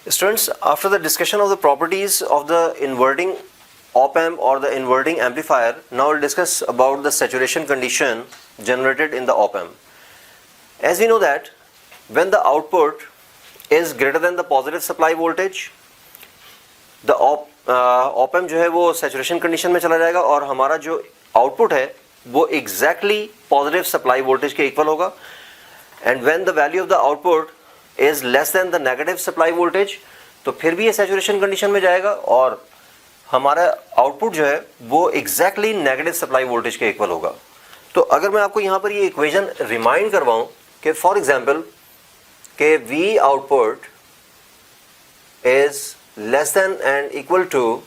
Students, after the discussion of the properties of the inverting op-amp or the inverting amplifier, now we'll discuss about the saturation condition generated in the op-amp. As we know that when the output is greater than the positive supply voltage, the op-amp जो है वो saturation condition में चला जाएगा और हमारा जो output है वो exactly positive supply voltage के equal होगा. And when the value of the output is less than the negative supply voltage, तो फिर भी ये saturation condition में जाएगा और हमारा output जो है वो exactly negative supply voltage के equal होगा. तो अगर मैं आपको यहाँ पर ये equation remind करवाऊँ कि for example कि V output is less than and equal to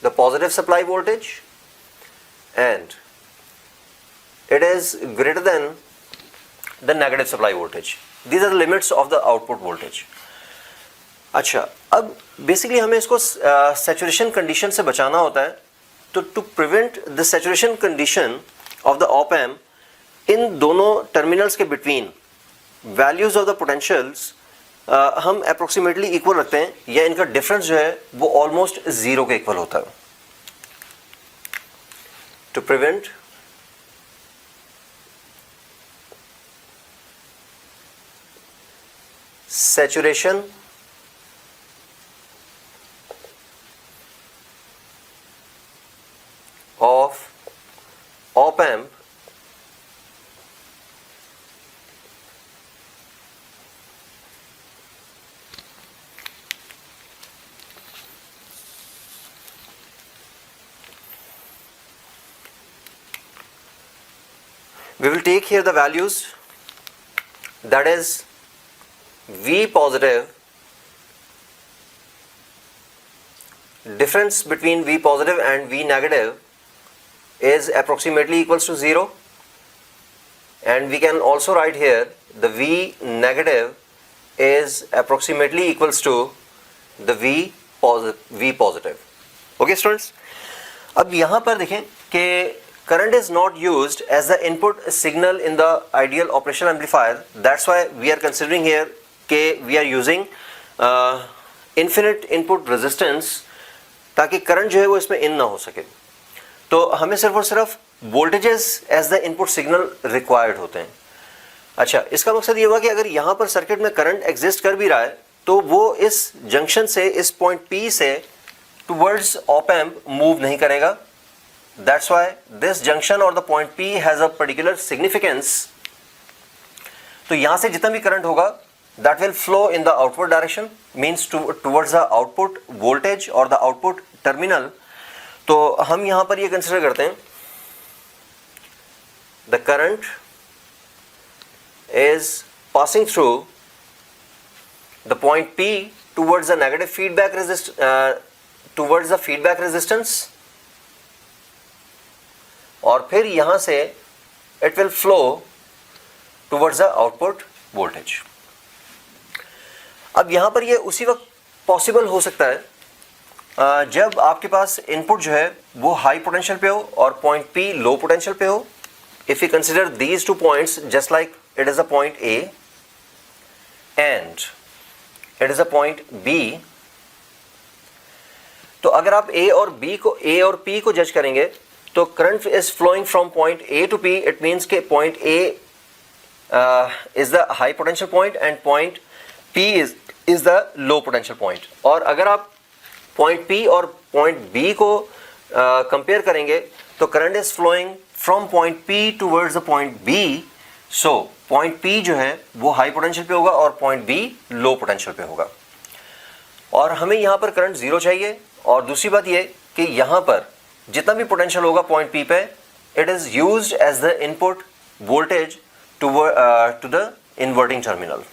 the positive supply voltage and it is greater than the negative supply voltage. These are the limits of the output voltage. अच्छा, अब basically हमें इसको saturation condition से बचाना होता है. तो to prevent the saturation condition of the op-amp इन दोनों terminals के between values of the potentials हम approximately equal रखते हैं या इनका difference जो है वो almost zero के equal होता है. To prevent saturation of op-amp we will take here the values, that is V positive, difference between V positive and V negative is approximately equals to 0, and we can also write here the V negative is approximately equals to the V positive. Okay students, अब यहाँ पर देखें कि current is not used as the input signal in the ideal operational amplifier. That's why we are considering here कि we are using infinite input resistance ताकि current जो है वो इसमें इन ना हो सके. तो हमें सिर्फ और सिर्फ voltages as the input signal required होते हैं. अच्छा, इसका मकसद ये हुआ कि अगर यहाँ पर सर्किट में करंट एग्जिस्ट कर भी रहा है तो वो इस जंक्शन से, इस पॉइंट P से टुवर्ड्स ऑप-एम्प मूव नहीं करेगा. दैट्स व्हाई दिस जंक्शन और the point P has a particular significance. तो यहाँ से जितना भी करंट होगा that will flow in the outward direction, means towards the output voltage or the output terminal. तो हम यहाँ पर ये कंसिडर करते हैं the current is passing through the point P towards the negative feedback towards the feedback resistance और फिर यहाँ से it will flow towards the output voltage. अब यहाँ पर ये उसी वक्त पॉसिबल हो सकता है जब आपके पास इनपुट जो है वो हाई पोटेंशियल पे हो और पॉइंट P लो पोटेंशियल पे हो. If you consider these two points just like it is a point A and it is a point B, तो अगर आप A और P को जज करेंगे तो current is flowing from point A to P. It means के point A is the high potential point and point P is the low potential point. और अगर आप point P और point B को कंपेयर करेंगे तो current is flowing from point P towards the point B. So point P जो है वो हाई पोटेंशियल पे होगा और पॉइंट B लो पोटेंशियल पे होगा और हमें यहाँ पर करंट जीरो चाहिए. और दूसरी बात ये कि यहाँ पर जितना भी पोटेंशियल होगा पॉइंट P पे, it is used as the input voltage to the inverting terminal.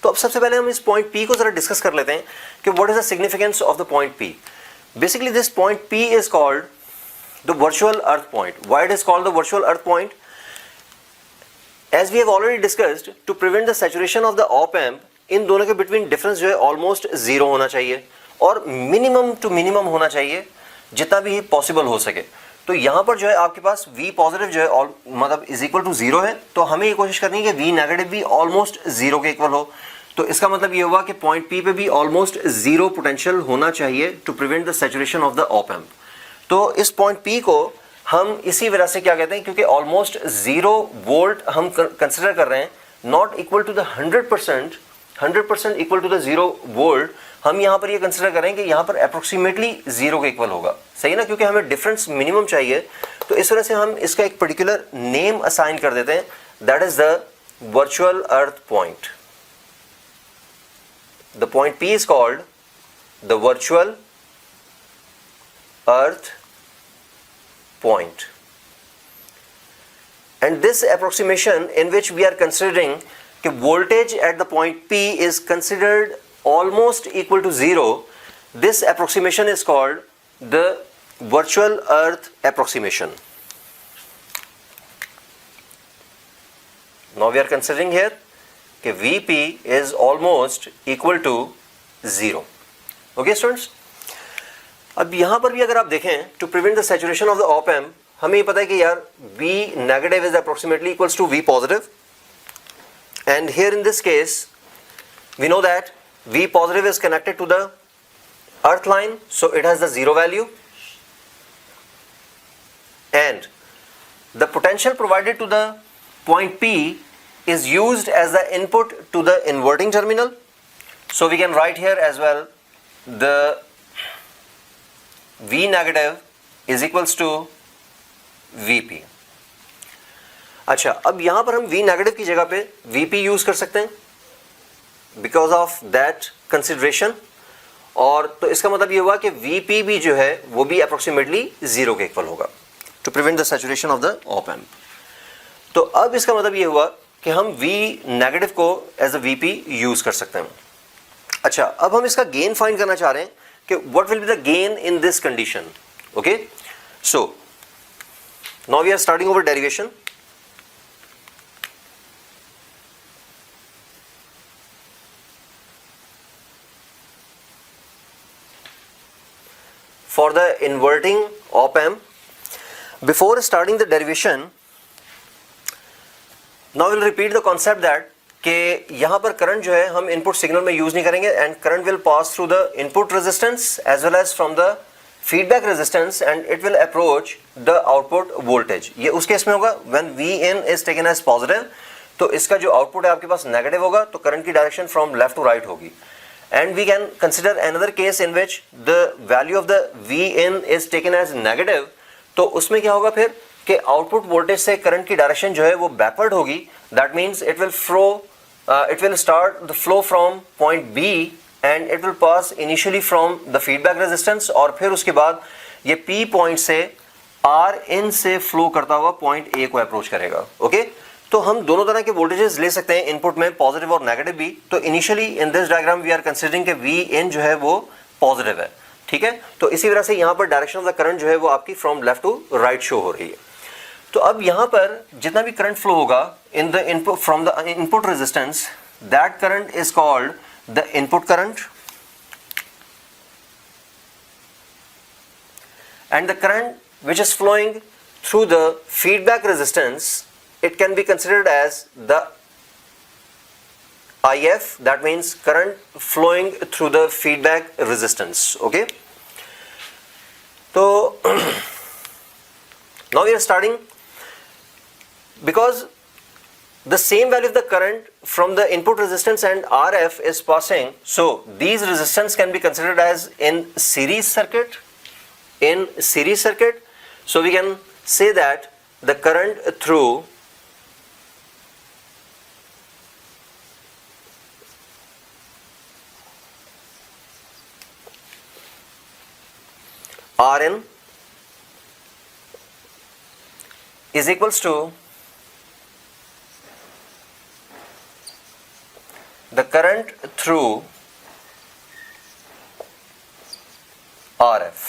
तो अब सबसे पहले हम इस पॉइंट P को जरा डिस्कस कर लेते हैं कि what is the significance of the point P. Basically this point P is called the virtual earth point. Why it is called the virtual earth point? As we have already discussed, to prevent the saturation of the op amp, इन दोनों के between difference जो है almost zero होना चाहिए और minimum to minimum होना चाहिए जितना भी पॉसिबल हो सके. तो यहाँ पर जो है आपके पास V पॉजिटिव जो है मतलब इज इक्वल टू जीरो है. तो हमें ये कोशिश करनी है कि V नेगेटिव भी ऑलमोस्ट जीरो के इक्वल हो. तो तो इसका मतलब ये हुआ कि पॉइंट पी पे भी ऑलमोस्ट जीरो पोटेंशियल होना चाहिए to prevent the saturation of the op amp. तो इस पॉइंट पी को हम इसी वजह से क्या कहते हैं, क्योंकि ऑलमोस्ट 0 वोल्ट हम कंसिडर कर रहे हैं, not equal to the 100% equal to the 0 volt, हम यहाँ पर ये कंसिडर करें कि यहाँ पर अप्रोक्सीमेटली 0 के इक्वल होगा, सही ना, क्योंकि हमें डिफरेंस मिनिमम चाहिए। तो इस वजह से हम इसका एक पर्टिकुलर नेम असाइन कर देते हैं, that is the virtual earth point. The point P is called the virtual earth point, and this approximation in which we are considering the voltage at the point P is considered almost equal to 0, this approximation is called the virtual earth approximation. Now we are considering here कि Vp is almost equal to 0. Okay students? अब यहाँ पर भी अगर आप देखें, to prevent the saturation of the op amp, हमें ये पता है कि यार V negative is approximately equals to V positive, and here in this case we know that V positive is connected to the earth line, so it has the 0 value, and the potential provided to the point P is used as the input to the inverting terminal. So we can write here as well the V negative is equals to Vp. अच्छा, अब यहाँ पर हम V negative की जगह पे Vp use कर सकते हैं because of that consideration, और तो इसका मतलब ये हुआ कि Vp भी जो है वो भी approximately 0 के इक्वल होगा to prevent the saturation of the op amp. तो अब इसका मतलब ये हुआ कि हम V नेगेटिव को एज अ Vp यूज कर सकते हैं। अच्छा, अब हम इसका गेन फाइंड करना चाह रहे हैं कि what will be the gain in this condition. Okay, so now we are starting over derivation. For the inverting op amp, before starting the derivation, Now we'll repeat the concept that कि यहाँ पर current जो है हम input signal में use नहीं करेंगे, and current will pass through the input resistance as well as from the feedback resistance, and it will approach the output voltage. ये उस केस में होगा when Vin is taken as positive, तो इसका जो आउटपुट है आपके पास नेगेटिव होगा, तो करंट की direction from left to right होगी। And we can consider another case in which the value of the Vin is taken as negative, तो उसमें क्या होगा फिर कि आउटपुट वोल्टेज से करंट की डायरेक्शन जो है वो बैकवर्ड होगी। That means it will start the flow from point B and it will pass initially from the feedback resistance, और फिर उसके बाद ये पी पॉइंट से आर इन से फ्लो करता हुआ पॉइंट ए को अप्रोच करेगा। ओके, तो हम दोनों तरह के वोल्टेजेस ले सकते हैं इनपुट में, पॉजिटिव और नेगेटिव भी। तो initially in this diagram we are considering कि वी इन जो है वो पॉजिटिव है, ठीक है। तो इसी वजह से यहाँ पर डायरेक्शन ऑफ द करंट जो है वो आपकी from left to right show हो रही है। तो अब यहाँ पर जितना भी करंट फ्लो होगा in the input from the input resistance, that current is called the input current, and the current which is flowing through the feedback resistance, it can be considered as the IF, that means current flowing through the feedback resistance. Okay, so now we are starting, because the same value of the current from the input resistance and RF is passing, so these resistance can be considered as in series circuit. So we can say that the current through Rn is equals to the current through RF.